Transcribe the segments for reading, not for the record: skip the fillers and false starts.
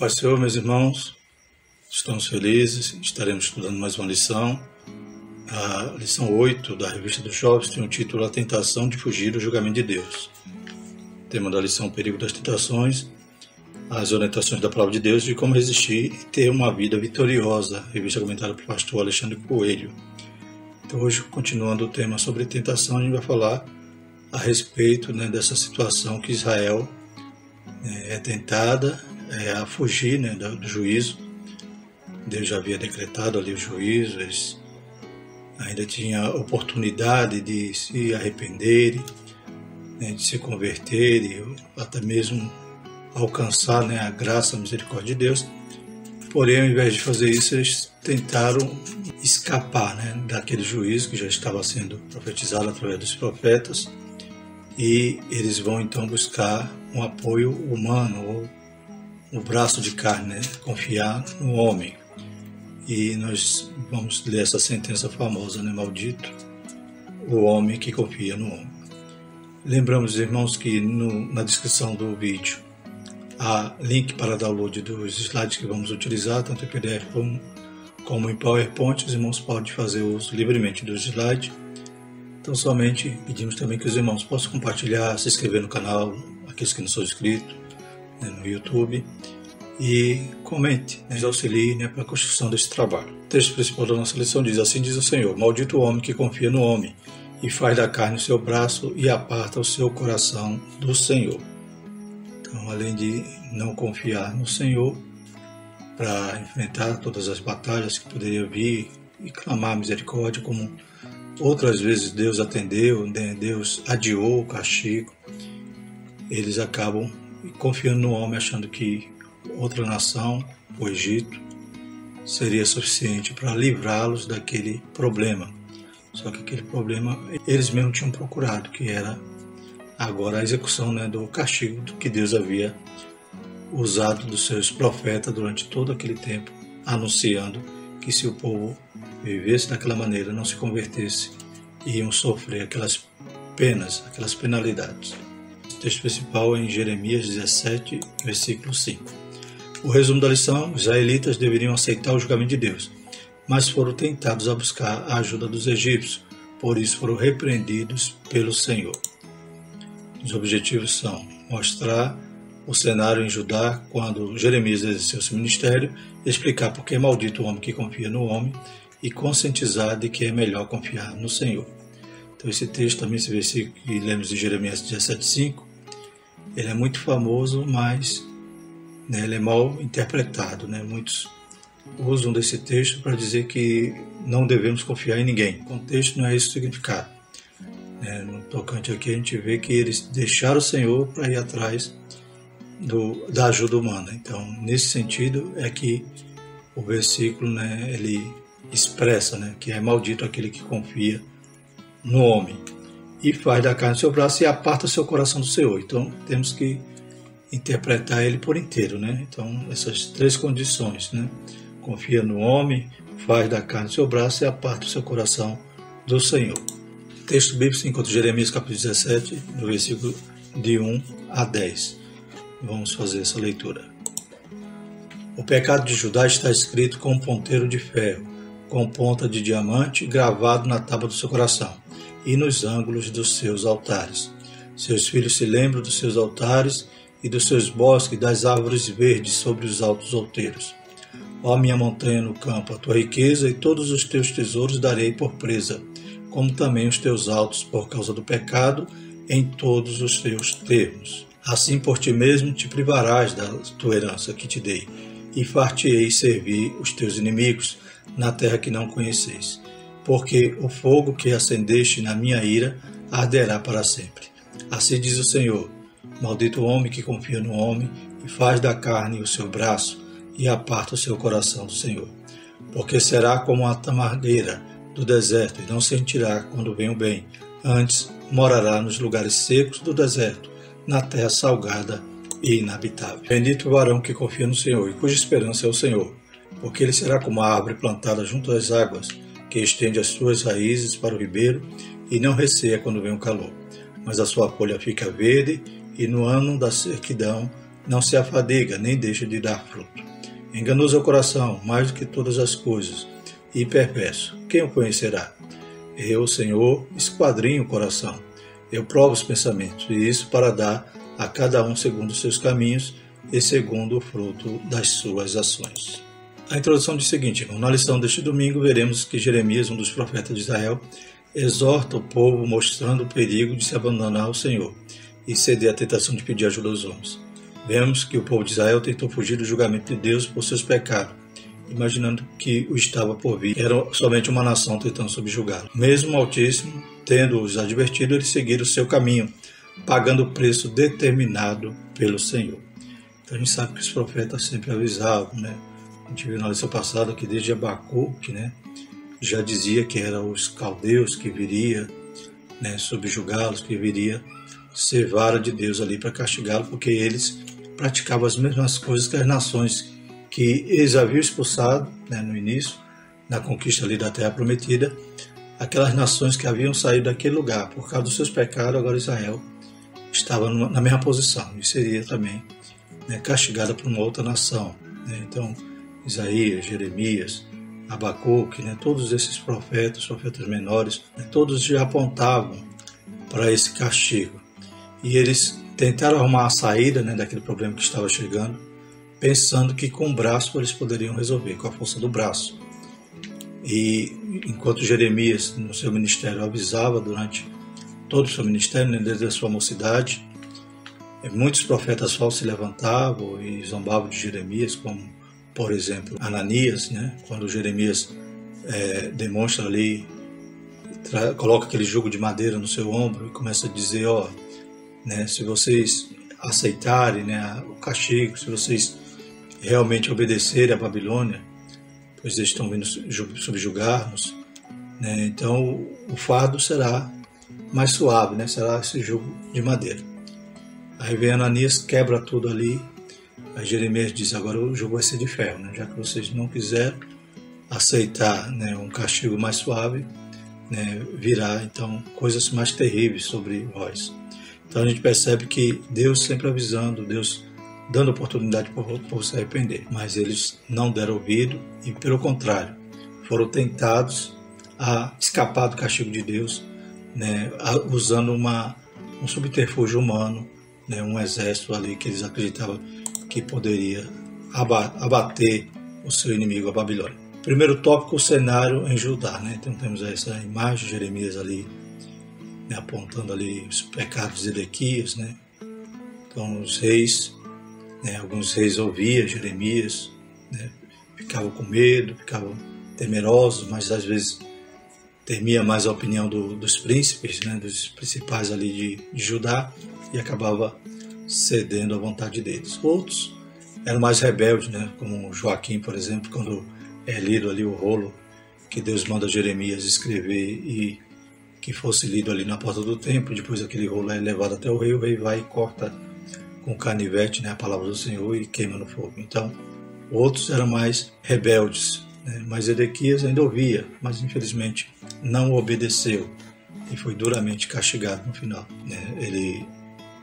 Pai do Senhor, meus irmãos, estamos felizes, estaremos estudando mais uma lição. A lição 8 da Revista dos Jovens tem o título A Tentação de Fugir do Julgamento de Deus. O tema da lição, o perigo das tentações, as orientações da Palavra de Deus de como resistir e ter uma vida vitoriosa, revista comentada pelo pastor Alexandre Coelho. Então hoje, continuando o tema sobre tentação, a gente vai falar a respeito dessa situação que Israel é tentada a fugir do juízo. Deus já havia decretado ali o juízo, eles ainda tinham oportunidade de se arrependerem, de se converterem, até mesmo alcançar a graça, a misericórdia de Deus. Porém, ao invés de fazer isso, eles tentaram escapar daquele juízo que já estava sendo profetizado através dos profetas, e eles vão então buscar um apoio humano, ou um braço de carne, confiar no homem. E nós vamos ler essa sentença famosa, maldito o homem que confia no homem. Lembramos, irmãos, que na descrição do vídeo há link para download dos slides que vamos utilizar, tanto em PDF como em PowerPoint. Os irmãos podem fazer uso livremente dos slides. Então, somente pedimos também que os irmãos possam compartilhar, se inscrever no canal, aqueles que não são inscritos, no YouTube, e comente, nos auxilie para a construção desse trabalho. O texto principal da nossa lição diz: assim diz o Senhor, maldito o homem que confia no homem, e faz da carne o seu braço, e aparta o seu coração do Senhor. Então, além de não confiar no Senhor, para enfrentar todas as batalhas que poderiam vir, e clamar misericórdia, como outras vezes Deus atendeu, Deus adiou o castigo, eles acabam confiando no homem, achando que outra nação, o Egito, seria suficiente para livrá-los daquele problema. Só que aquele problema eles mesmos tinham procurado, que era agora a execução do castigo que Deus havia usado dos seus profetas durante todo aquele tempo, anunciando que se o povo vivesse daquela maneira, não se convertesse, iam sofrer aquelas penas, aquelas penalidades. O texto principal é em Jeremias 17, versículo 5. O resumo da lição: os israelitas deveriam aceitar o julgamento de Deus, mas foram tentados a buscar a ajuda dos egípcios, por isso foram repreendidos pelo Senhor. Os objetivos são mostrar o cenário em Judá quando Jeremias exerceu seu ministério, explicar por que é maldito o homem que confia no homem e conscientizar de que é melhor confiar no Senhor. Então esse texto também, esse versículo que lemos de Jeremias 17,5, ele é muito famoso, mas ele é mal interpretado. Muitos usam desse texto para dizer que não devemos confiar em ninguém. O contexto não é esse o significado. No tocante aqui, a gente vê que eles deixaram o Senhor para ir atrás da ajuda humana. Então, nesse sentido, é que o versículo ele expressa que é maldito aquele que confia no homem e faz da carne seu braço e aparta seu coração do Senhor. Então, temos que interpretar ele por inteiro. Então, essas três condições: confia no homem, faz da carne seu braço e aparta o seu coração do Senhor. O texto bíblico se encontra em Jeremias capítulo 17, no versículo de 1 a 10. Vamos fazer essa leitura. O pecado de Judá está escrito com um ponteiro de ferro, com ponta de diamante, gravado na tábua do seu coração e nos ângulos dos seus altares. Seus filhos se lembram dos seus altares e dos seus bosques e das árvores verdes sobre os altos outeiros. Ó minha montanha no campo, a tua riqueza e todos os teus tesouros darei por presa, como também os teus altos por causa do pecado em todos os teus termos. Assim por ti mesmo te privarás da tua herança que te dei, e far-te-ei servir os teus inimigos na terra que não conheceis. Porque o fogo que acendeste na minha ira arderá para sempre. Assim diz o Senhor: maldito o homem que confia no homem e faz da carne o seu braço e aparta o seu coração do Senhor. Porque será como a tamargueira do deserto e não sentirá quando vem o bem. Antes morará nos lugares secos do deserto, na terra salgada e inabitável. Bendito o varão que confia no Senhor e cuja esperança é o Senhor, porque ele será como a árvore plantada junto às águas, que estende as suas raízes para o ribeiro e não receia quando vem o calor. Mas a sua folha fica verde e no ano da sequidão não se afadiga, nem deixa de dar fruto. Enganoso é o coração, mais do que todas as coisas, e perverso. Quem o conhecerá? Eu, Senhor, esquadrinho o coração. Eu provo os pensamentos, e isso para dar a cada um segundo os seus caminhos e segundo o fruto das suas ações. A introdução diz o seguinte, irmão, na lição deste domingo veremos que Jeremias, um dos profetas de Israel, exorta o povo mostrando o perigo de se abandonar ao Senhor e ceder à tentação de pedir ajuda aos homens. Vemos que o povo de Israel tentou fugir do julgamento de Deus por seus pecados, imaginando que o estava por vir. Era somente uma nação tentando subjugá-lo. Mesmo o Altíssimo, tendo-os advertido, eles seguiram o seu caminho, pagando o preço determinado pelo Senhor. Então a gente sabe que os profetas sempre avisavam, né? A gente viu na lição passada que desde Abacuque, né, já dizia que eram os caldeus que viria, né, subjugá-los, que viria ser vara de Deus ali para castigá-los, porque eles praticavam as mesmas coisas que as nações que eles haviam expulsado, né, no início, na conquista ali da Terra Prometida, aquelas nações que haviam saído daquele lugar por causa dos seus pecados. Agora Israel estava na mesma posição e seria também, né, castigada por uma outra nação, né? Então Isaías, Jeremias, Abacuque, né, todos esses profetas menores, né, todos já apontavam para esse castigo. E eles tentaram arrumar a saída, né, daquele problema que estava chegando, pensando que com o braço eles poderiam resolver, com a força do braço. E enquanto Jeremias, no seu ministério, avisava durante todo o seu ministério, né, desde a sua mocidade, muitos profetas falsos se levantavam e zombavam de Jeremias, como por exemplo, Ananias, né? Quando Jeremias demonstra ali, coloca aquele jugo de madeira no seu ombro e começa a dizer, né, se vocês aceitarem, né, o castigo, se vocês realmente obedecerem à Babilônia, pois eles estão vindo subjugar-nos, né, então o fardo será mais suave, né, será esse jugo de madeira. Aí vem Ananias, quebra tudo ali. Aí Jeremias diz, agora o jugo vai ser de ferro, né? Já que vocês não quiseram aceitar, né, um castigo mais suave, né, virá então coisas mais terríveis sobre vós. Então a gente percebe que Deus sempre avisando, Deus dando oportunidade para o povo se arrepender. Mas eles não deram ouvido e, pelo contrário, foram tentados a escapar do castigo de Deus, né, usando um subterfúgio humano, né, um exército ali que eles acreditavam que poderia abater o seu inimigo, a Babilônia. Primeiro tópico, o cenário em Judá, né? Então temos essa imagem de Jeremias ali, né, apontando ali os pecados de Ezequias, né? Então os reis, né, alguns reis ouviam Jeremias, né, ficavam com medo, ficavam temerosos, mas às vezes temia mais a opinião dos príncipes, né, dos principais ali de Judá, e acabava cedendo à vontade deles. Outros eram mais rebeldes, né, como Joaquim, por exemplo, quando é lido ali o rolo que Deus manda Jeremias escrever e que fosse lido ali na porta do templo. Depois aquele rolo é levado até o rei vai e corta com canivete, né, a palavra do Senhor e queima no fogo. Então, outros eram mais rebeldes, né, mas Ezequias ainda ouvia, mas infelizmente não obedeceu e foi duramente castigado no final, né. Ele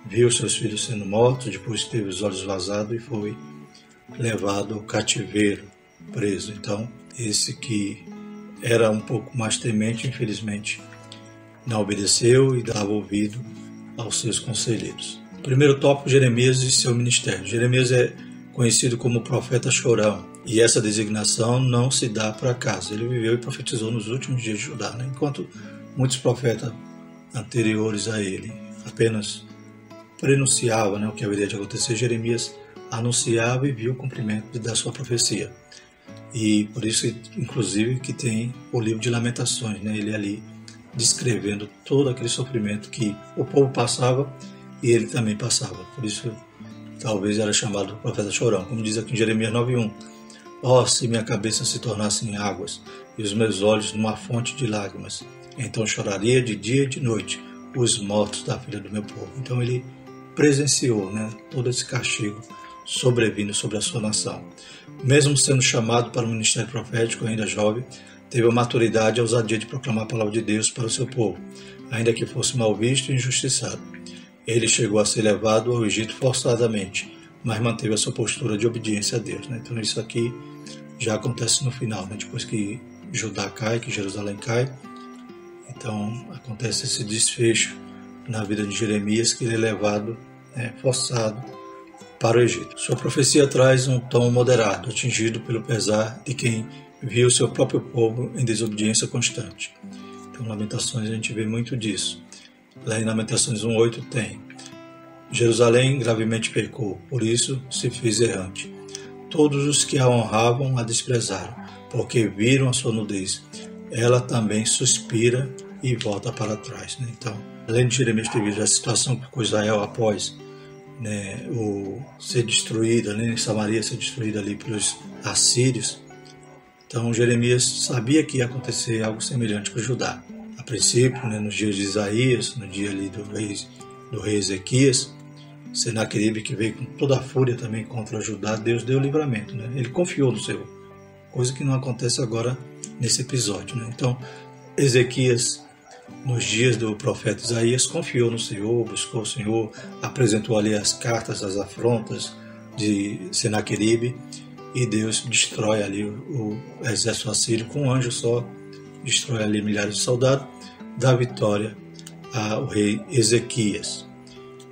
viu seus filhos sendo mortos, depois teve os olhos vazados e foi levado ao cativeiro, preso. Então, esse que era um pouco mais temente, infelizmente, não obedeceu e dava ouvido aos seus conselheiros. Primeiro tópico, Jeremias e seu ministério. Jeremias é conhecido como profeta chorão, e essa designação não se dá por acaso. Ele viveu e profetizou nos últimos dias de Judá, né? Enquanto muitos profetas anteriores a ele apenas prenunciava, né, o que haveria de acontecer, Jeremias anunciava e viu o cumprimento da sua profecia. E por isso, inclusive, que tem o livro de Lamentações, né, ele ali descrevendo todo aquele sofrimento que o povo passava e ele também passava. Por isso, talvez era chamado profeta chorão, como diz aqui em Jeremias 9:1. Se minha cabeça se tornasse em águas e os meus olhos numa fonte de lágrimas, então choraria de dia e de noite os mortos da filha do meu povo. Então ele presenciou, né, todo esse castigo sobrevindo sobre a sua nação. Mesmo sendo chamado para o ministério profético, ainda jovem, teve a maturidade e a ousadia de proclamar a palavra de Deus para o seu povo, ainda que fosse mal visto e injustiçado. Ele chegou a ser levado ao Egito forçadamente, mas manteve a sua postura de obediência a Deus, né? Então isso aqui já acontece no final, né? Depois que Judá cai, que Jerusalém cai, então acontece esse desfecho na vida de Jeremias, que ele é levado, forçado para o Egito. Sua profecia traz um tom moderado, atingido pelo pesar de quem viu seu próprio povo em desobediência constante. Então, Lamentações, a gente vê muito disso. Lá em Lamentações 1:8 tem: Jerusalém gravemente pecou, por isso se fez errante. Todos os que a honravam a desprezaram, porque viram a sua nudez. Ela também suspira e volta para trás. Né? Então, além de Jeremias ter visto a situação com Israel após, né, o ser destruída, né, Samaria ser destruída ali pelos assírios, então Jeremias sabia que ia acontecer algo semelhante com Judá. A princípio, né, nos dias de Isaías, no dia ali do rei Ezequias, Senaqueribe, que veio com toda a fúria também contra Judá, Deus deu o livramento. Né? Ele confiou no Senhor, coisa que não acontece agora nesse episódio. Né? Então, Ezequias, nos dias do profeta Isaías, confiou no Senhor, buscou o Senhor, apresentou ali as cartas, as afrontas de Senaqueribe, e Deus destrói ali o exército assírio com um anjo só, destrói ali milhares de soldados, dá vitória ao rei Ezequias.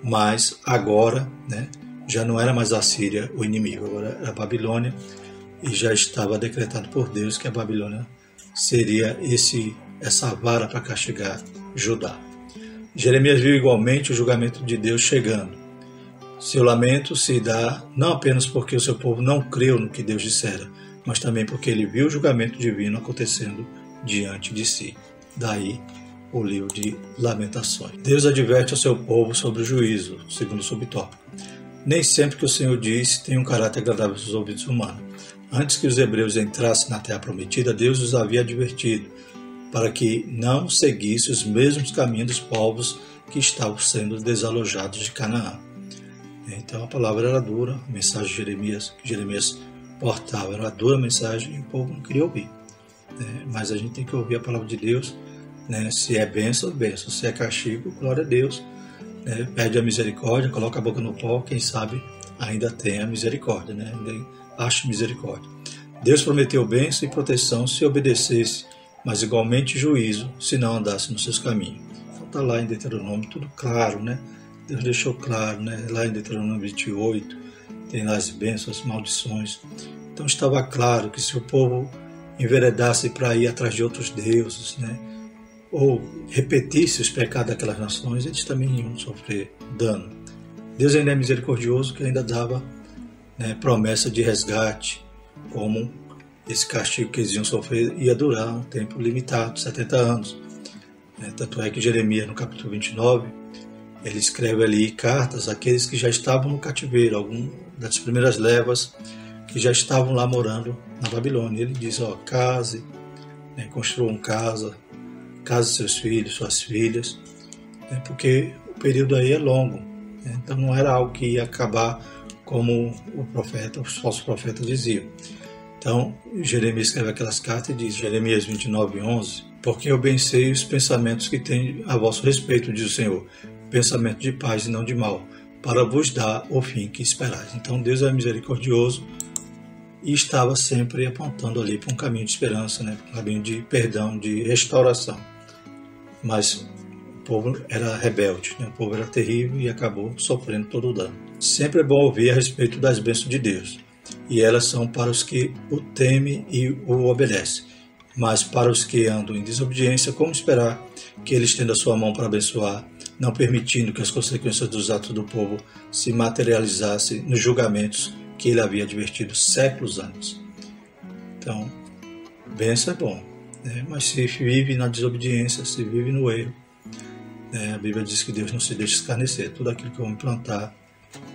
Mas agora, né, já não era mais a Síria o inimigo, agora era a Babilônia, e já estava decretado por Deus que a Babilônia seria essa vara para castigar Judá. Jeremias viu igualmente o julgamento de Deus chegando. Seu lamento se dá não apenas porque o seu povo não creu no que Deus dissera, mas também porque ele viu o julgamento divino acontecendo diante de si. Daí o livro de Lamentações. Deus adverte ao seu povo sobre o juízo, segundo o subtópico. Nem sempre que o Senhor diz tem um caráter agradável aos ouvidos humanos. Antes que os hebreus entrassem na terra prometida, Deus os havia advertido para que não seguissem os mesmos caminhos dos povos que estavam sendo desalojados de Canaã. Então a palavra era dura, a mensagem de Jeremias portava era uma dura mensagem e o povo não queria ouvir. Mas a gente tem que ouvir a palavra de Deus, né? Se é bênção, bênção. Se é castigo, glória a Deus. Pede a misericórdia, coloca a boca no pó, quem sabe ainda tem a misericórdia, né? Ainda acha misericórdia. Deus prometeu bênção e proteção se obedecesse, mas igualmente juízo se não andasse nos seus caminhos. Então está lá em Deuteronômio tudo claro, né? Deus deixou claro, né? Lá em Deuteronômio 28 tem lá as bênçãos, as maldições. Então estava claro que se o povo enveredasse para ir atrás de outros deuses, né, ou repetisse os pecados daquelas nações, eles também iam sofrer dano. Deus ainda é misericordioso, que ainda dava, né, promessa de resgate, como esse castigo que eles iam sofrer ia durar um tempo limitado, 70 anos. Tanto é que Jeremias, no capítulo 29, ele escreve ali cartas àqueles que já estavam no cativeiro, algumas das primeiras levas que já estavam lá morando na Babilônia. Ele diz, case, né, construam case seus filhos, suas filhas, né, porque o período aí é longo. Né, então não era algo que ia acabar como os falsos profetas diziam. Então Jeremias escreve aquelas cartas e diz, Jeremias 29:11, porque eu bem sei os pensamentos que tenho a vosso respeito, diz o Senhor, pensamento de paz e não de mal, para vos dar o fim que esperais. Então Deus é misericordioso e estava sempre apontando ali para um caminho de esperança, né? Um caminho de perdão, de restauração. Mas o povo era rebelde, né? O povo era terrível e acabou sofrendo todo o dano. Sempre é bom ouvir a respeito das bênçãos de Deus, e elas são para os que o temem e o obedecem. Mas para os que andam em desobediência, como esperar que Ele estenda a sua mão para abençoar, não permitindo que as consequências dos atos do povo se materializassem nos julgamentos que Ele havia advertido séculos antes? Então, bênção é bom, né? Mas se vive na desobediência, se vive no erro, né? A Bíblia diz que Deus não se deixa escarnecer. Tudo aquilo que o homem plantar,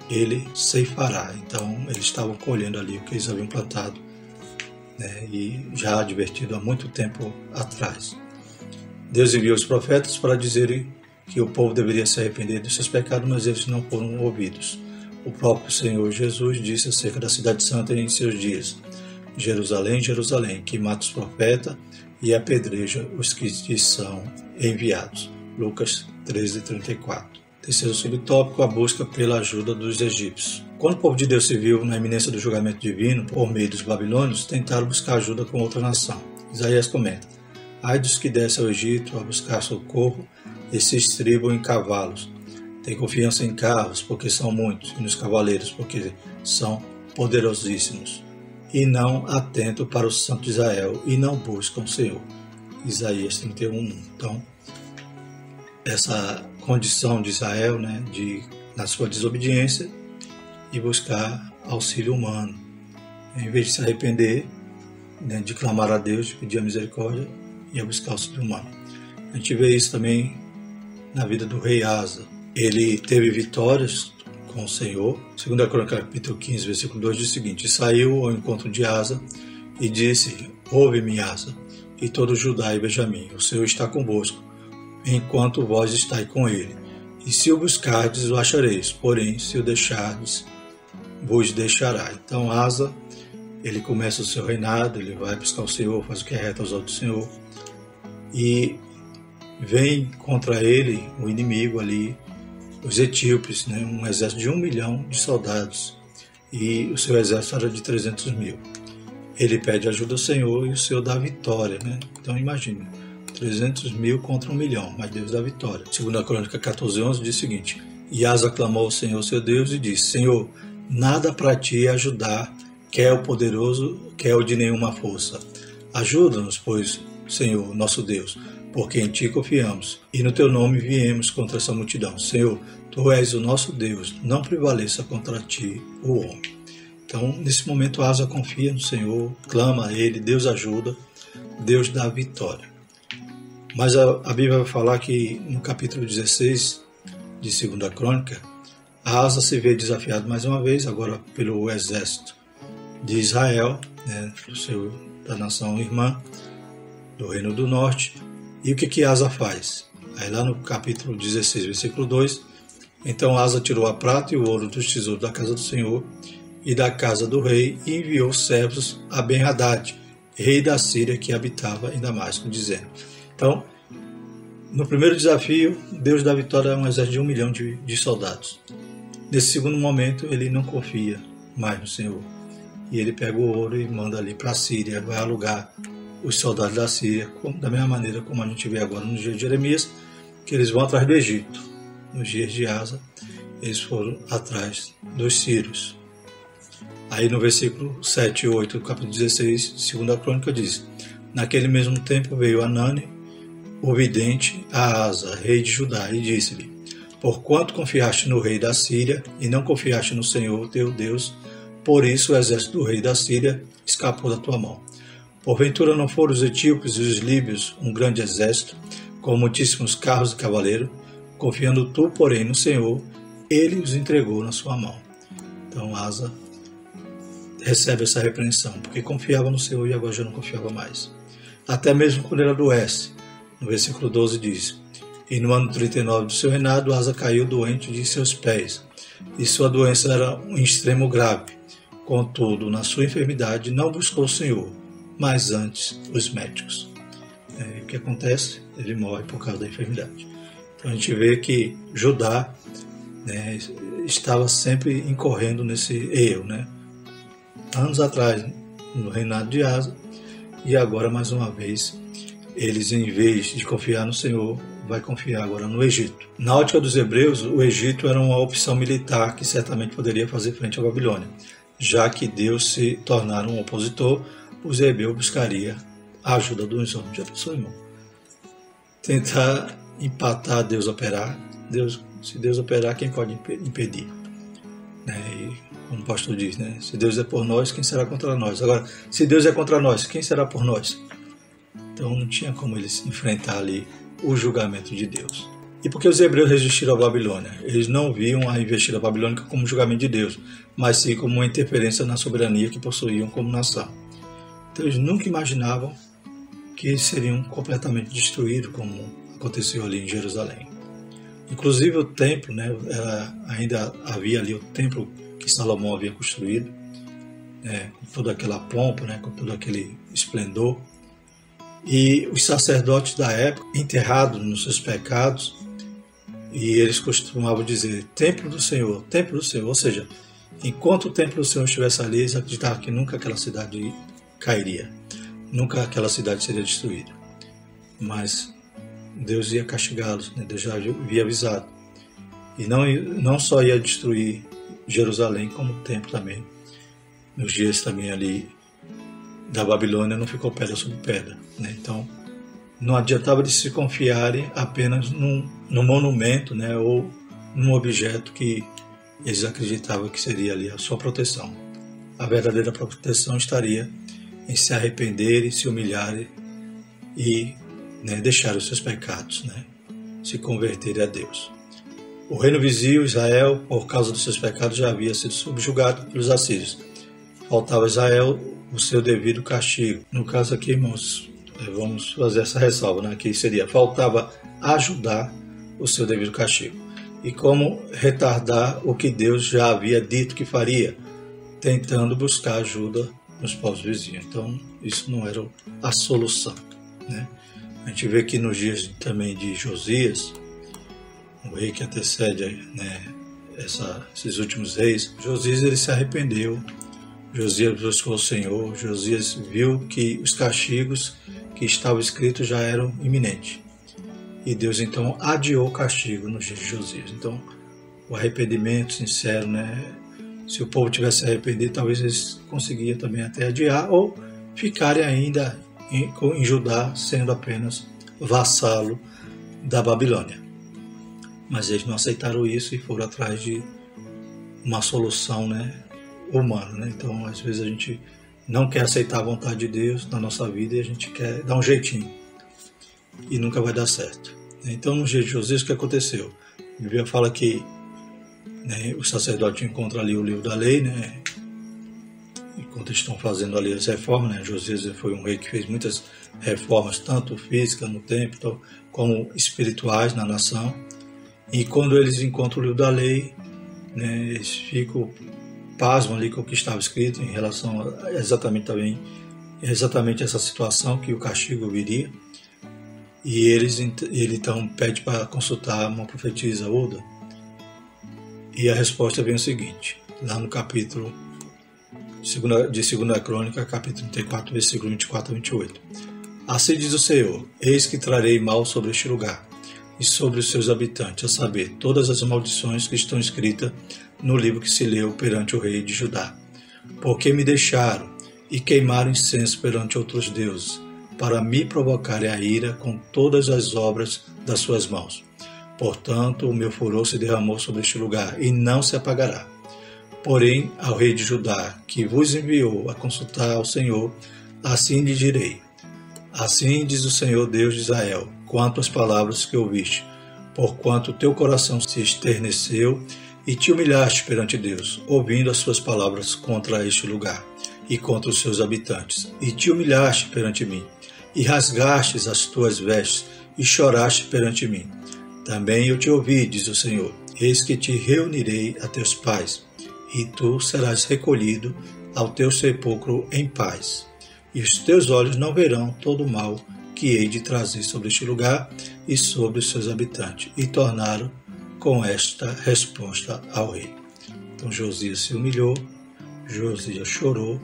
Ele ceifará. Então, eles estavam colhendo ali o que eles haviam plantado, né? E já advertido há muito tempo atrás. Deus enviou os profetas para dizerem que o povo deveria se arrepender dos seus pecados, mas eles não foram ouvidos. O próprio Senhor Jesus disse acerca da cidade santa em seus dias, Jerusalém, Jerusalém, que mata os profetas e apedreja os que lhe são enviados. Lucas 13:34. Terceiro subtópico, a busca pela ajuda dos egípcios. Quando o povo de Deus se viu na iminência do julgamento divino por meio dos babilônios, tentaram buscar ajuda com outra nação. Isaías comenta: ai dos que descem ao Egito a buscar socorro e se estribam em cavalos. Tem confiança em carros, porque são muitos, e nos cavaleiros, porque são poderosíssimos. E não atentam para o Santo de Israel, e não buscam o Senhor. Isaías 31:1. Então, essa condição de Israel, né, na sua desobediência, e buscar auxílio humano. Em vez de se arrepender, né, de clamar a Deus, de pedir a misericórdia, ia buscar auxílio humano. A gente vê isso também na vida do rei Asa. Ele teve vitórias com o Senhor. 2 Crônicas, capítulo 15, versículo 2, diz o seguinte: saiu ao encontro de Asa e disse: ouve-me, Asa, e todo Judá e Benjamim, o Senhor está convosco, enquanto vós estáis com ele. E se o buscardes, o achareis, porém, se o deixardes, vos deixará. Então Asa, ele começa o seu reinado, ele vai buscar o Senhor, faz o que é reto aos olhos do Senhor, e vem contra ele o inimigo ali, os etíopes, né, um exército de 1 milhão de soldados, e o seu exército era de 300 mil. Ele pede ajuda ao Senhor e o Senhor dá a vitória, né? Então imagine, 300 mil contra 1 milhão, mas Deus dá a vitória. 2 Crônica 14:11 diz o seguinte: e Asa clamou ao Senhor seu Deus e disse: Senhor, nada para ti é ajudar, quer o poderoso, quer o de nenhuma força. Ajuda-nos, pois, Senhor, nosso Deus, porque em ti confiamos, e no teu nome viemos contra essa multidão. Senhor, tu és o nosso Deus, não prevaleça contra ti o homem. Então, nesse momento, Asa confia no Senhor, clama a ele, Deus ajuda, Deus dá a vitória. Mas a Bíblia vai falar que no capítulo 16 de 2 Crônica, Asa se vê desafiado mais uma vez, agora pelo exército de Israel, né, da nação irmã, do Reino do Norte. E o que Asa faz? Aí lá no capítulo 16, versículo 2, então Asa tirou a prata e o ouro dos tesouros da casa do Senhor e da casa do rei e enviou servos a Ben-Hadad, rei da Síria, que habitava em Damasco, dizendo. Então, no primeiro desafio, Deus dá vitória a um exército de 1 milhão de soldados. Nesse segundo momento, ele não confia mais no Senhor. E ele pega o ouro e manda ali para a Síria, vai alugar os soldados da Síria, da mesma maneira como a gente vê agora nos dias de Jeremias, que eles vão atrás do Egito. Nos dias de Asa, eles foram atrás dos sírios. Aí no versículo 7 e 8 do capítulo 16, 2 Crônica diz: naquele mesmo tempo veio Anani, o vidente, a Asa, rei de Judá, e disse-lhe: porquanto confiaste no rei da Síria e não confiaste no Senhor teu Deus, por isso o exército do rei da Síria escapou da tua mão. Porventura não foram os etíopes e os líbios um grande exército, com muitíssimos carros e cavaleiros? Confiando tu, porém, no Senhor, ele os entregou na sua mão. Então Asa recebe essa repreensão, porque confiava no Senhor e agora já não confiava mais. Até mesmo quando ele adoece, no versículo 12 diz: e no ano 39 do seu reinado, Asa caiu doente de seus pés, e sua doença era um extremo grave. Contudo, na sua enfermidade, não buscou o Senhor, mas antes os médicos. O que acontece? Ele morre por causa da enfermidade. Então a gente vê que Judá, né, estava sempre incorrendo nesse erro, né? Anos atrás, no reinado de Asa, e agora mais uma vez, eles em vez de confiar no Senhor, vai confiar agora no Egito. Na ótica dos hebreus, o Egito era uma opção militar que certamente poderia fazer frente à Babilônia. Já que Deus se tornara um opositor, os hebreus buscariam a ajuda dos homens. Já pensou, irmão? Tentar empatar Deus operar. Se Deus operar, quem pode impedir? E, como o pastor diz, né? Se Deus é por nós, quem será contra nós? Agora, se Deus é contra nós, quem será por nós? Então não tinha como eles enfrentar ali o julgamento de Deus. E por que os hebreus resistiram à Babilônia? Eles não viam a investida babilônica como julgamento de Deus, mas sim como uma interferência na soberania que possuíam como nação. Então eles nunca imaginavam que eles seriam completamente destruídos, como aconteceu ali em Jerusalém. Inclusive o templo, né, ainda havia ali o templo que Salomão havia construído, com toda aquela pompa, com todo aquele esplendor. E os sacerdotes da época, enterrados nos seus pecados, e eles costumavam dizer templo do Senhor, ou seja, Enquanto o templo do Senhor estivesse ali, eles acreditavam que nunca aquela cidade cairia, nunca aquela cidade seria destruída. Mas Deus ia castigá-los, né? Deus já havia avisado. E não só ia destruir Jerusalém, como o templo também. Nos dias também ali da Babilônia não ficou pedra sobre pedra, né? Então não adiantava de se confiarem apenas num monumento, né? Ou num objeto que eles acreditavam que seria ali a sua proteção. A verdadeira proteção estaria em se arrependerem, se humilharem e, né, deixar os seus pecados, né, se converterem a Deus. O reino vizinho, Israel, por causa dos seus pecados, já havia sido subjugado pelos assírios. Faltava a Israel o seu devido castigo. No caso aqui, irmãos, vamos fazer essa ressalva, né, que seria, faltava a Judá o seu devido castigo. E como retardar o que Deus já havia dito que faria, tentando buscar ajuda nos povos vizinhos. Então, isso não era a solução, né? A gente vê que nos dias também de Josias, o rei que antecede, né, esses últimos reis, Josias ele se arrependeu, Josias buscou o Senhor, Josias viu que os castigos que estavam escritos já eram iminentes. E Deus então adiou o castigo nos dias de Josias. Então, o arrependimento sincero, né? Se o povo tivesse arrependido, talvez eles conseguiam também até adiar ou ficarem ainda em Judá, sendo apenas vassalo da Babilônia. Mas eles não aceitaram isso e foram atrás de uma solução, né, humana, né? Então, às vezes a gente não quer aceitar a vontade de Deus na nossa vida e a gente quer dar um jeitinho. E nunca vai dar certo. Então, no dia de Josias, o que aconteceu? A Bíblia fala que, né, o sacerdote encontra ali o livro da lei, né, enquanto estão fazendo ali as reformas, né? Josias foi um rei que fez muitas reformas, tanto físicas no templo, como espirituais na nação. E quando eles encontram o livro da lei, né, eles ficam pasmam ali com o que estava escrito em relação a exatamente essa situação, que o castigo viria. E ele então pede para consultar uma profetisa, Uda. E a resposta vem o seguinte, lá no capítulo de 2 Crônica, capítulo 34, versículo 24 a 28. Assim diz o Senhor, eis que trarei mal sobre este lugar e sobre os seus habitantes, a saber, todas as maldições que estão escritas no livro que se leu perante o rei de Judá. Porque me deixaram e queimaram incenso perante outros deuses, para me provocarem a ira com todas as obras das suas mãos. Portanto, o meu furor se derramou sobre este lugar, e não se apagará. Porém, ao rei de Judá, que vos enviou a consultar ao Senhor, assim lhe direi. Assim diz o Senhor Deus de Israel, quanto às palavras que ouviste, porquanto o teu coração se esterneceu e te humilhaste perante Deus, ouvindo as suas palavras contra este lugar e contra os seus habitantes, e te humilhaste perante mim, e rasgastes as tuas vestes, e choraste perante mim. Também eu te ouvi, diz o Senhor, eis que te reunirei a teus pais, e tu serás recolhido ao teu sepulcro em paz. E os teus olhos não verão todo o mal que hei de trazer sobre este lugar e sobre os seus habitantes. E tornaram com esta resposta ao rei. Então Josias se humilhou, Josias chorou,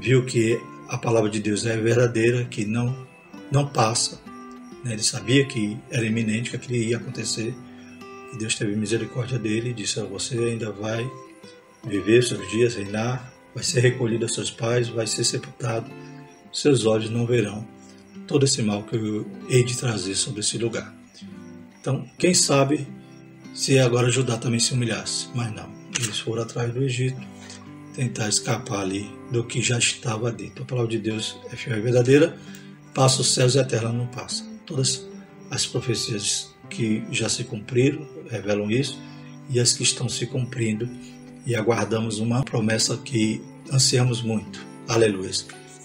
viu que a palavra de Deus é verdadeira, que não passa, né? Ele sabia que era iminente, que aquilo ia acontecer, e Deus teve misericórdia dele e disse, você ainda vai viver seus dias, reinar, vai ser recolhido aos seus pais, vai ser sepultado, seus olhos não verão todo esse mal que eu hei de trazer sobre esse lugar. Então, quem sabe se agora Judá também se humilhasse, mas não, eles foram atrás do Egito, tentar escapar ali do que já estava dito. A palavra de Deus é fiel e verdadeira, passa os céus e a terra não passa. Todas as profecias que já se cumpriram revelam isso, e as que estão se cumprindo, e aguardamos uma promessa que ansiamos muito, aleluia,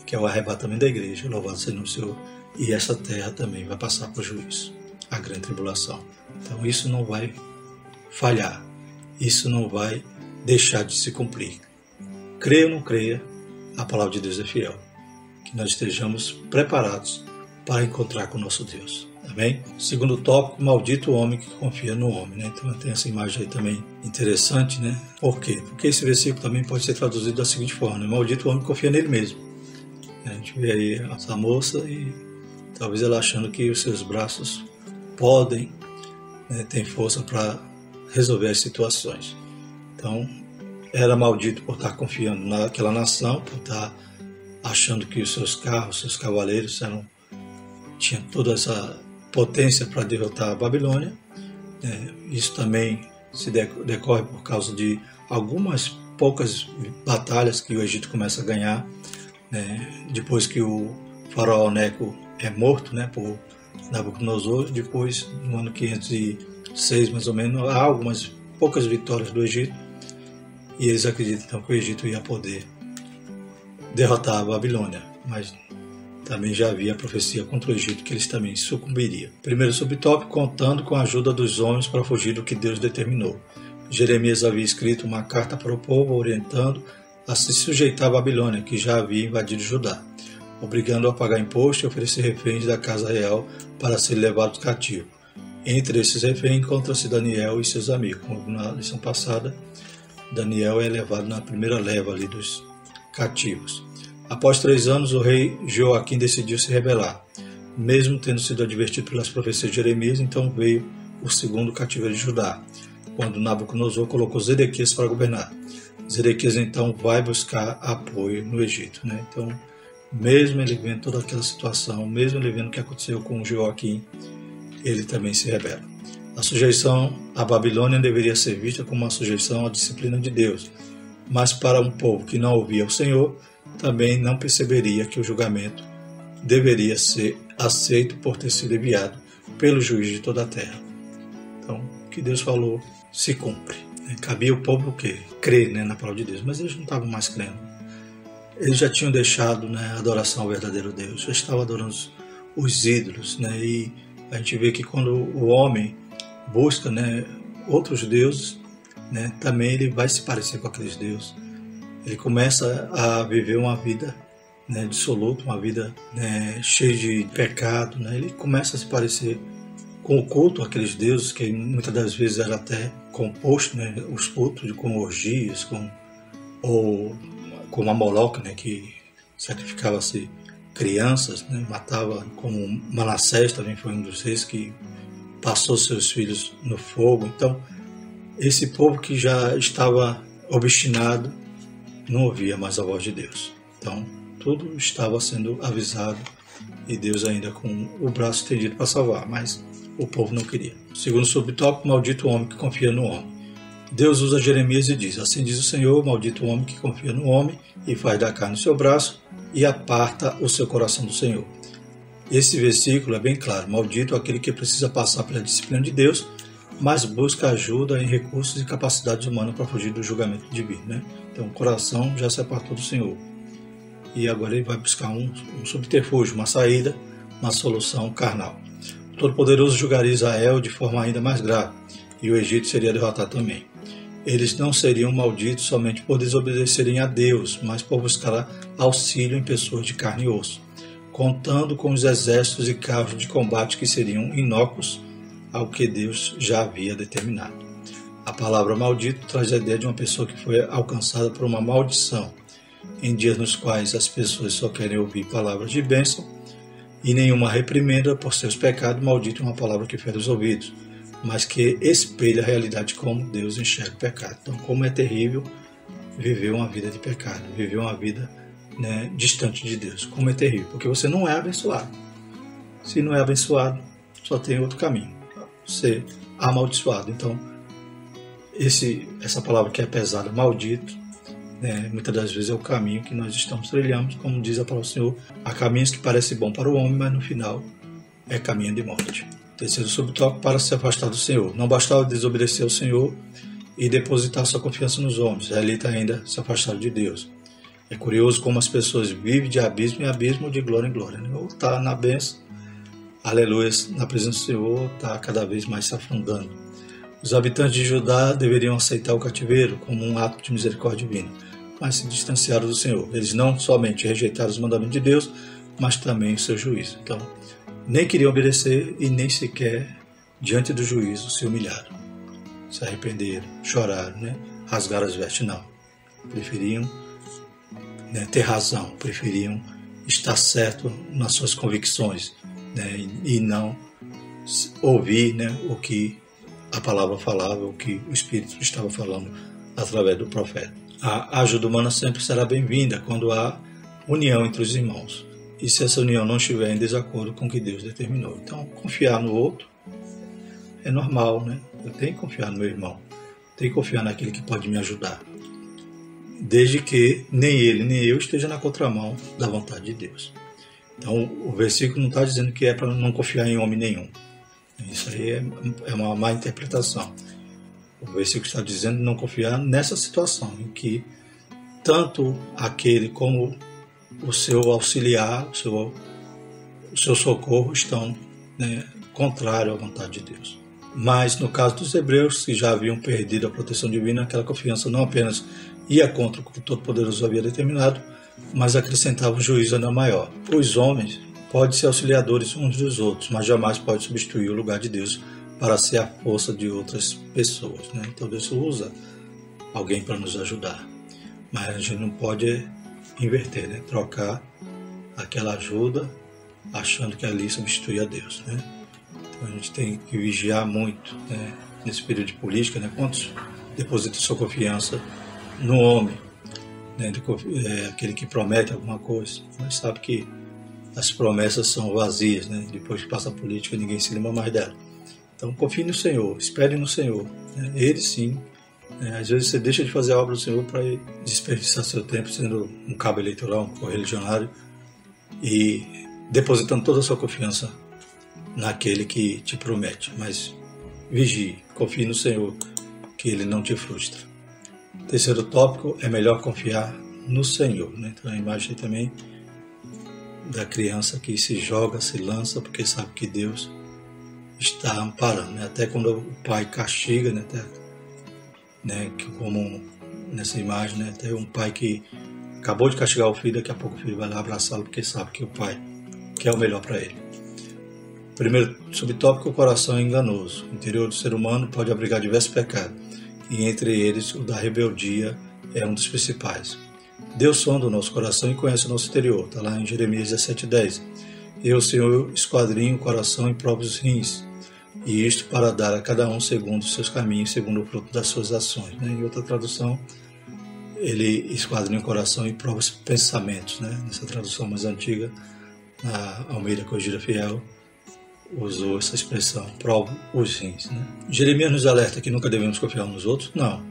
que é o arrebatamento da igreja, louvado seja o Senhor, e essa terra também vai passar por juízo, a grande tribulação. Então isso não vai falhar, isso não vai deixar de se cumprir. Creia ou não creia, a palavra de Deus é fiel. Que nós estejamos preparados para encontrar com o nosso Deus. Amém? Segundo tópico, maldito o homem que confia no homem, né? Então tem essa imagem aí também interessante, né? Por quê? Porque esse versículo também pode ser traduzido da seguinte forma, né? Maldito o homem que confia nele mesmo. A gente vê aí essa moça e talvez ela achando que os seus braços podem, né, ter força para resolver as situações. Então, era maldito por estar confiando naquela nação, por estar achando que os seus carros, seus cavaleiros tinham toda essa potência para derrotar a Babilônia. Isso também se decorre por causa de algumas poucas batalhas que o Egito começa a ganhar, né, depois que o faraó Neco é morto, né, por Nabucodonosor. Depois, no ano 506 mais ou menos, há algumas poucas vitórias do Egito e eles acreditam então, que o Egito ia poder derrotar a Babilônia, mas também já havia a profecia contra o Egito que eles também sucumbiriam. Primeiro subtópico, contando com a ajuda dos homens para fugir do que Deus determinou. Jeremias havia escrito uma carta para o povo orientando a se sujeitar à Babilônia, que já havia invadido Judá, obrigando-o a pagar imposto e oferecer reféns da casa real para serem levados cativos. Entre esses reféns encontra-se Daniel e seus amigos. Como na lição passada, Daniel é levado na primeira leva ali dos cativos. Após 3 anos, o rei Joaquim decidiu se rebelar. Mesmo tendo sido advertido pelas profecias de Jeremias, então veio o segundo cativeiro de Judá, quando Nabucodonosor colocou Zedequias para governar. Zedequias então vai buscar apoio no Egito, né? Então, mesmo ele vendo toda aquela situação, mesmo ele vendo o que aconteceu com Joaquim, ele também se rebela. A sujeição à Babilônia deveria ser vista como uma sujeição à disciplina de Deus, mas para um povo que não ouvia o Senhor, também não perceberia que o julgamento deveria ser aceito por ter sido enviado pelo juiz de toda a terra. Então, o que Deus falou se cumpre. Cabia o povo o quê? Crer, né, na palavra de Deus, mas eles não estavam mais crendo. Eles já tinham deixado, né, a adoração ao verdadeiro Deus, já estavam adorando os ídolos, né, e a gente vê que quando o homem busca, né, outros deuses, né, também ele vai se parecer com aqueles deuses. Ele começa a viver uma vida, né, dissoluta, uma vida, né, cheia de pecado, né, ele começa a se parecer com o culto àqueles deuses, que muitas das vezes era até composto, né, os cultos com orgias, ou como a Moloca, né, que sacrificava-se crianças, né, matava, como Manassés também foi um dos reis que passou seus filhos no fogo. Então, esse povo que já estava obstinado não ouvia mais a voz de Deus. Então, tudo estava sendo avisado e Deus ainda com o braço estendido para salvar, mas o povo não queria. Segundo subtópico, maldito o homem que confia no homem. Deus usa Jeremias e diz: assim diz o Senhor, maldito o homem que confia no homem e faz da carne o seu braço e aparta o seu coração do Senhor. Esse versículo é bem claro: maldito aquele que precisa passar pela disciplina de Deus, mas busca ajuda em recursos e capacidades humanas para fugir do julgamento divino, né? Então o coração já se apartou do Senhor e agora ele vai buscar um subterfúgio, uma saída, uma solução carnal. O Todo-Poderoso julgaria Israel de forma ainda mais grave e o Egito seria derrotado também. Eles não seriam malditos somente por desobedecerem a Deus, mas por buscar auxílio em pessoas de carne e osso, contando com os exércitos e carros de combate que seriam inócuos ao que Deus já havia determinado. A palavra maldito traz a ideia de uma pessoa que foi alcançada por uma maldição, em dias nos quais as pessoas só querem ouvir palavras de bênção e nenhuma reprimenda por seus pecados. Maldito é uma palavra que fere os ouvidos, mas que espelha a realidade como Deus enxerga o pecado. Então, como é terrível viver uma vida de pecado, viver uma vida, né, distante de Deus. Como é terrível, porque você não é abençoado. Se não é abençoado, só tem outro caminho: ser amaldiçoado. Então, essa palavra que é pesada, maldito, né, muitas das vezes é o caminho que nós estamos trilhando, como diz a palavra do Senhor: há caminhos que parecem bons para o homem, mas no final é caminho de morte. Terceiro subtópico, para se afastar do Senhor. Não bastava desobedecer ao Senhor e depositar sua confiança nos homens, os israelitas ainda se afastaram de Deus. É curioso como as pessoas vivem de abismo em abismo, de glória em glória, né? Ou está na bênção, aleluia, na presença do Senhor, está cada vez mais se afundando. Os habitantes de Judá deveriam aceitar o cativeiro como um ato de misericórdia divina, mas se distanciaram do Senhor. Eles não somente rejeitaram os mandamentos de Deus, mas também o seu juízo. Então, nem queriam obedecer e nem sequer, diante do juízo, se humilharam, se arrependeram, choraram, né? Rasgaram as vestes, não. Preferiam, né, ter razão, preferiam estar certo nas suas convicções, né, e não ouvir, né, o que a palavra falava, o que o Espírito estava falando através do profeta. A ajuda humana sempre será bem-vinda quando há união entre os irmãos. E se essa união não estiver em desacordo com o que Deus determinou. Então, confiar no outro é normal, né? Eu tenho que confiar no meu irmão. Tenho que confiar naquele que pode me ajudar. Desde que nem ele, nem eu esteja na contramão da vontade de Deus. Então, o versículo não está dizendo que é para não confiar em homem nenhum. Isso aí é uma má interpretação. O versículo está dizendo não confiar nessa situação em que tanto aquele como o seu auxiliar, o seu socorro estão, né, contrário à vontade de Deus. Mas no caso dos hebreus, que já haviam perdido a proteção divina, aquela confiança não apenas ia contra o que o Todo-Poderoso havia determinado, mas acrescentava um juízo ainda maior. Os homens podem ser auxiliadores uns dos outros, mas jamais pode substituir o lugar de Deus para ser a força de outras pessoas, né? Então Deus usa alguém para nos ajudar, mas a gente não pode inverter, né? Trocar aquela ajuda achando que ali substitui a Deus, né? Então a gente tem que vigiar muito, né, nesse período de política, né? Quantos depositam sua confiança no homem, né? Aquele que promete alguma coisa, mas sabe que as promessas são vazias, né? Depois que passa a política ninguém se lembra mais dela. Então confie no Senhor, espere no Senhor, né? Ele sim. Às vezes você deixa de fazer a obra do Senhor para desperdiçar seu tempo sendo um cabo eleitoral, um correligionário, e depositando toda a sua confiança naquele que te promete. Mas vigie, confie no Senhor, que Ele não te frustra. Terceiro tópico, é melhor confiar no Senhor, né? Então a imagem também da criança que se joga, se lança, porque sabe que Deus está amparando, né? Até quando o pai castiga, né? Né, que como nessa imagem, né, até um pai que acabou de castigar o filho, daqui a pouco o filho vai lá abraçá-lo porque sabe que o pai quer o melhor para ele. Primeiro subtópico, o coração é enganoso. O interior do ser humano pode abrigar diversos pecados, e entre eles o da rebeldia é um dos principais. Deus sonda o nosso coração e conhece o nosso interior, está lá em Jeremias 17:10. Eu, Senhor, esquadrinho o coração em próprios rins, e isto para dar a cada um segundo os seus caminhos, segundo o fruto das suas ações. Né? Em outra tradução, ele esquadrinha o coração e prova os pensamentos. Né? Nessa tradução mais antiga, a Almeida Corrigida Fiel usou essa expressão, prova os rins. Né? Jeremias nos alerta que nunca devemos confiar uns nos outros? Não.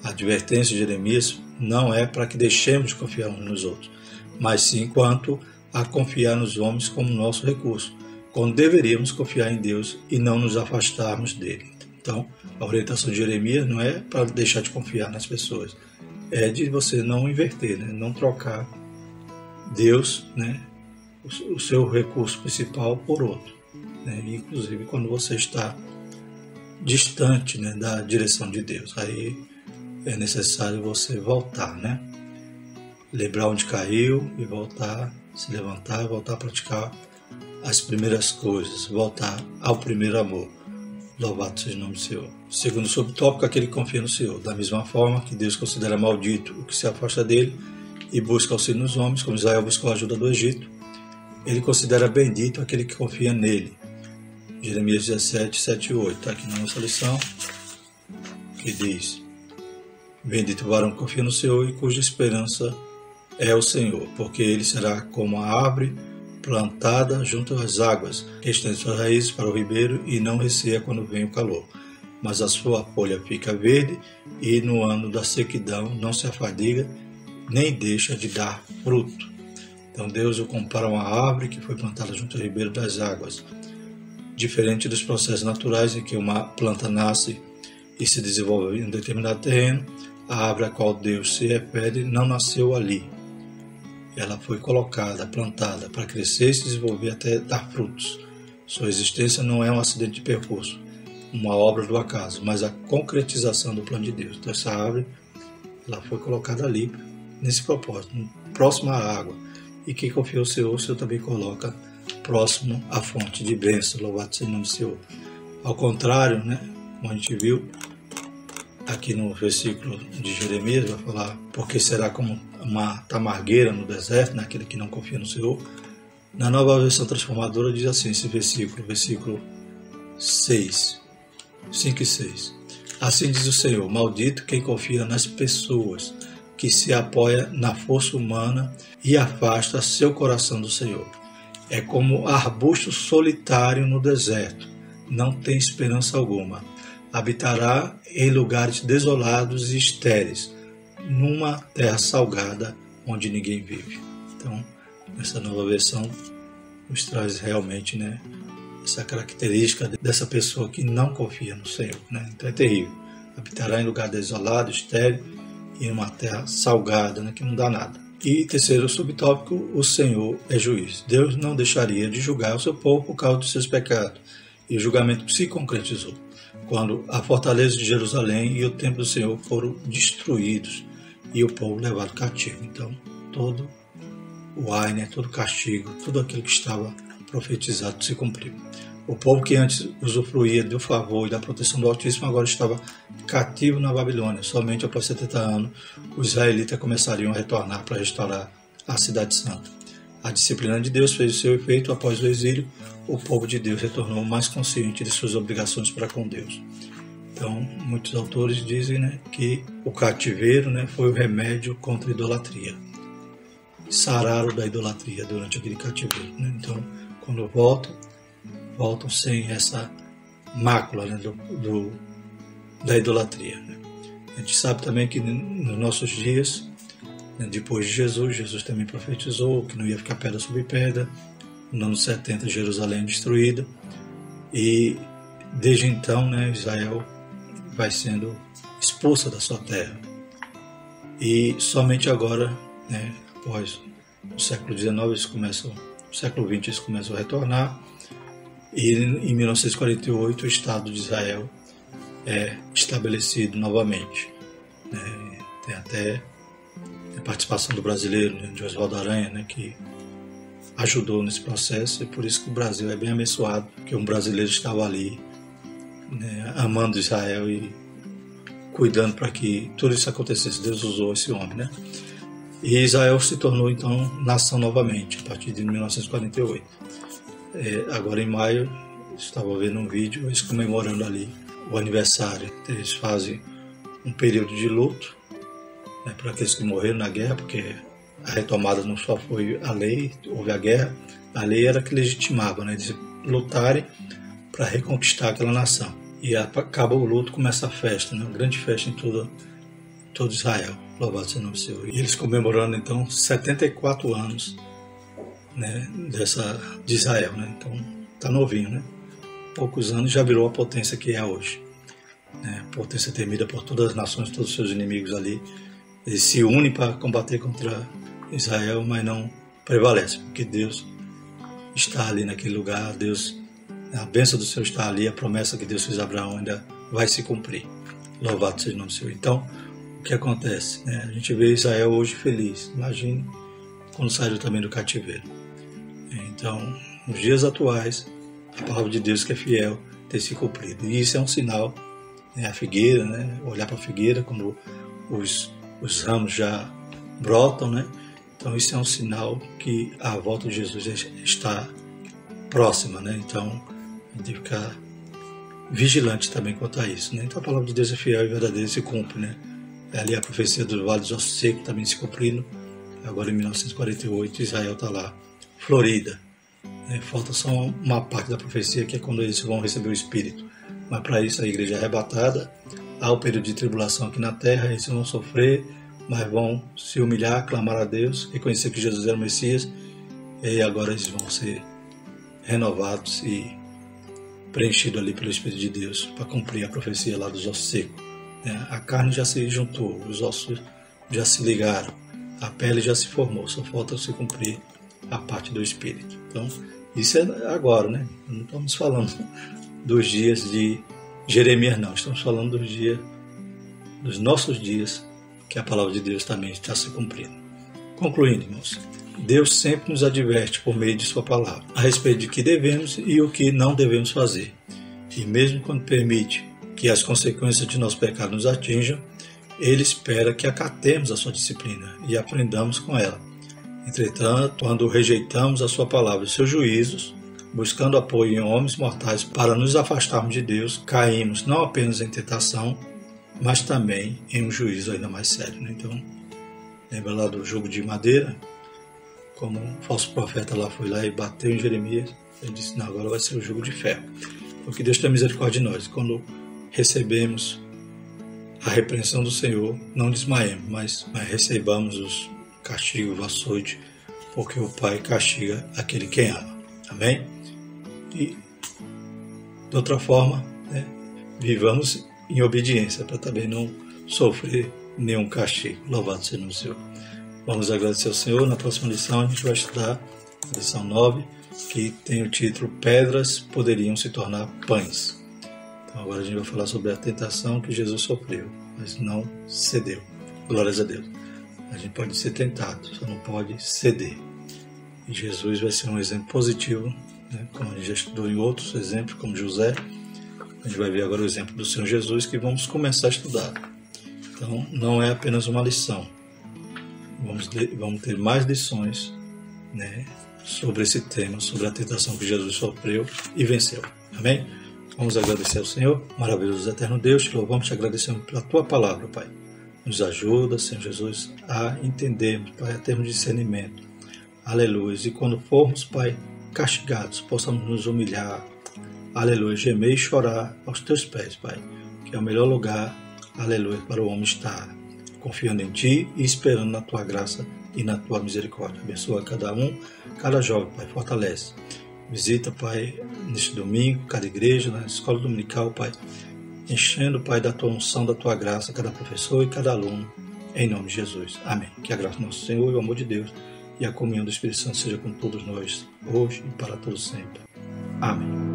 A advertência de Jeremias não é para que deixemos de confiar uns nos outros, mas sim quanto a confiar nos homens como nosso recurso, quando deveríamos confiar em Deus e não nos afastarmos dele. Então, a orientação de Jeremias não é para deixar de confiar nas pessoas, é de você não inverter, né? Não trocar Deus, né, o seu recurso principal por outro, né? Inclusive quando você está distante, né, da direção de Deus. Aí é necessário você voltar, né? Lembrar onde caiu e voltar, se levantar, voltar a praticar as primeiras coisas, voltar ao primeiro amor. Louvado seja o nome do Senhor. Segundo subtópico, aquele que confia no Senhor. Da mesma forma que Deus considera maldito o que se afasta dele e busca auxílio nos homens, como Israel buscou a ajuda do Egito, ele considera bendito aquele que confia nele. Jeremias 17, 7 e 8. Está aqui na nossa lição, que diz: bendito o varão que confia no Senhor e cuja esperança é o Senhor, porque ele será como a árvore plantada junto às águas, que estende suas raízes para o ribeiro e não receia quando vem o calor. Mas a sua folha fica verde e no ano da sequidão não se afadiga, nem deixa de dar fruto. Então Deus o compara a uma árvore que foi plantada junto ao ribeiro das águas. Diferente dos processos naturais em que uma planta nasce e se desenvolve em um determinado terreno, a árvore a qual Deus se refere não nasceu ali. Ela foi colocada, plantada, para crescer e se desenvolver até dar frutos. Sua existência não é um acidente de percurso, uma obra do acaso, mas a concretização do plano de Deus. Então essa árvore, ela foi colocada ali, nesse propósito, próxima à água. E quem confia no Senhor, o Senhor também coloca próximo à fonte de bênção. Louvado seja o nome do Senhor. Ao contrário, né, como a gente viu aqui no versículo de Jeremias, vai falar: porque será como uma tamargueira no deserto, naquele que não confia no Senhor. Na Nova Versão Transformadora diz assim, esse versículo 6, 5 e 6. Assim diz o Senhor: maldito quem confia nas pessoas, que se apoia na força humana e afasta seu coração do Senhor. É como arbusto solitário no deserto, não tem esperança alguma. Habitará em lugares desolados e estéreis, numa terra salgada onde ninguém vive. Então, essa nova versão nos traz realmente, né, essa característica dessa pessoa que não confia no Senhor, né? Então é terrível. Habitará em lugar desolado, estéril e em uma terra salgada, né, que não dá nada. E terceiro subtópico, o Senhor é juiz. Deus não deixaria de julgar o seu povo por causa dos seus pecados. E o julgamento se concretizou quando a fortaleza de Jerusalém e o templo do Senhor foram destruídos e o povo levado cativo. Então, todo o ai, né, todo castigo, tudo aquilo que estava profetizado se cumpriu. O povo que antes usufruía do favor e da proteção do Altíssimo agora estava cativo na Babilônia. Somente após 70 anos os israelitas começariam a retornar para restaurar a cidade santa. A disciplina de Deus fez o seu efeito. Após o exílio, o povo de Deus retornou mais consciente de suas obrigações para com Deus. Então, muitos autores dizem, né, que o cativeiro, né, foi o remédio contra a idolatria. Sararam da idolatria durante aquele cativeiro, né? Então, quando voltam sem essa mácula, né, da idolatria, né? A gente sabe também que nos nossos dias, né, depois de Jesus também profetizou que não ia ficar pedra sobre pedra. No ano 70, Jerusalém destruída, e desde então, né, Israel vai sendo expulsa da sua terra. E somente agora, né, após o século XIX, o século XX, eles começam a retornar, e em 1948 o Estado de Israel é estabelecido novamente. Tem até a participação do brasileiro, né, de Oswaldo Aranha, né, que ajudou nesse processo, e por isso que o Brasil é bem abençoado, porque um brasileiro estava ali, né, amando Israel e cuidando para que tudo isso acontecesse. Deus usou esse homem, né? E Israel se tornou então nação novamente a partir de 1948. Agora em maio, estava vendo um vídeo, eles comemorando ali o aniversário. Eles fazem um período de luto, né, para aqueles que morreram na guerra, porque a retomada não só foi a lei, houve a guerra, a lei era que legitimava, né, eles lutarem para reconquistar aquela nação. E acaba o luto, começa a festa, né, uma grande festa em todo Israel. Louvado seja o nome do Senhor. E eles comemorando então 74 anos, né, de Israel, né? Então tá novinho, né? Poucos anos já virou a potência que é hoje, né? Potência temida por todas as nações, todos os seus inimigos ali. Eles se unem para combater contra Israel, mas não prevalece, porque Deus está ali naquele lugar. Deus, a bênção do Senhor está ali, a promessa que Deus fez a Abraão ainda vai se cumprir. Louvado seja o nome do Senhor. Então, o que acontece, né? A gente vê Israel hoje feliz. Imagine quando saiu também do cativeiro. Então, nos dias atuais, a palavra de Deus que é fiel tem se cumprido. E isso é um sinal, né? A figueira, né? Olhar para a figueira quando os ramos já brotam, né? Então, isso é um sinal que a volta de Jesus está próxima, né? Então, a gente tem que ficar vigilante também quanto a isso, né? Então, a palavra de Deus é fiel e verdadeira e se cumpre, né? Ali a profecia do Vale dos Ossos Secos também se cumprindo. Agora, em 1948, Israel está lá, Florida. Falta só uma parte da profecia, que é quando eles vão receber o Espírito. Mas para isso a igreja é arrebatada. Há o período de tribulação aqui na terra, eles vão sofrer, mas vão se humilhar, clamar a Deus, reconhecer que Jesus era o Messias, e agora eles vão ser renovados e preenchidos ali pelo Espírito de Deus para cumprir a profecia lá dos ossos secos. A carne já se juntou, os ossos já se ligaram, a pele já se formou, só falta se cumprir a parte do Espírito. Então, isso é agora, né? Não estamos falando dos dias de Jeremias, não. Estamos falando dos nossos dias, que a palavra de Deus também está se cumprindo. Concluindo, irmãos, Deus sempre nos adverte por meio de sua palavra a respeito de que devemos e o que não devemos fazer. E mesmo quando permite que as consequências de nosso pecado nos atinjam, Ele espera que acatemos a sua disciplina e aprendamos com ela. Entretanto, quando rejeitamos a sua palavra e seus juízos, buscando apoio em homens mortais para nos afastarmos de Deus, caímos não apenas em tentação, mas também em um juízo ainda mais sério. Então, lembra lá do jugo de madeira? Como o falso profeta lá foi lá e bateu em Jeremias, ele disse, não, agora vai ser o jugo de ferro. Porque Deus tem misericórdia de nós. Quando recebemos a repreensão do Senhor, não desmaiemos, mas recebamos os castigos, o açoite, porque o Pai castiga aquele quem ama. Amém? E, de outra forma, vivamos em obediência, para também não sofrer nenhum castigo. Louvado seja o Senhor. Vamos agradecer ao Senhor. Na próxima lição a gente vai estudar a lição 9, que tem o título Pedras poderiam se tornar pães. Então agora a gente vai falar sobre a tentação que Jesus sofreu, mas não cedeu. Glórias a Deus. A gente pode ser tentado, só não pode ceder. E Jesus vai ser um exemplo positivo, como a gente já estudou em outros exemplos, como José. A gente vai ver agora o exemplo do Senhor Jesus, que vamos começar a estudar. Então não é apenas uma lição. Vamos ter mais lições sobre esse tema, sobre a tentação que Jesus sofreu e venceu. Amém? Vamos agradecer ao Senhor, maravilhoso eterno Deus, te louvamos, te agradecemos pela tua palavra, Pai. Nos ajuda, Senhor Jesus, a entendermos, Pai, a termos discernimento. Aleluia. E quando formos, Pai, castigados, possamos nos humilhar. Aleluia. Gemer e chorar aos teus pés, Pai, que é o melhor lugar, aleluia, para o homem estar, confiando em Ti e esperando na Tua graça e na Tua misericórdia. Abençoa cada um, cada jovem, Pai, fortalece. Visita, Pai, neste domingo, cada igreja, na escola dominical, Pai, enchendo, Pai, da Tua unção, da Tua graça, cada professor e cada aluno, em nome de Jesus. Amém. Que a graça do nosso Senhor e o amor de Deus e a comunhão do Espírito Santo seja com todos nós, hoje e para todos sempre. Amém.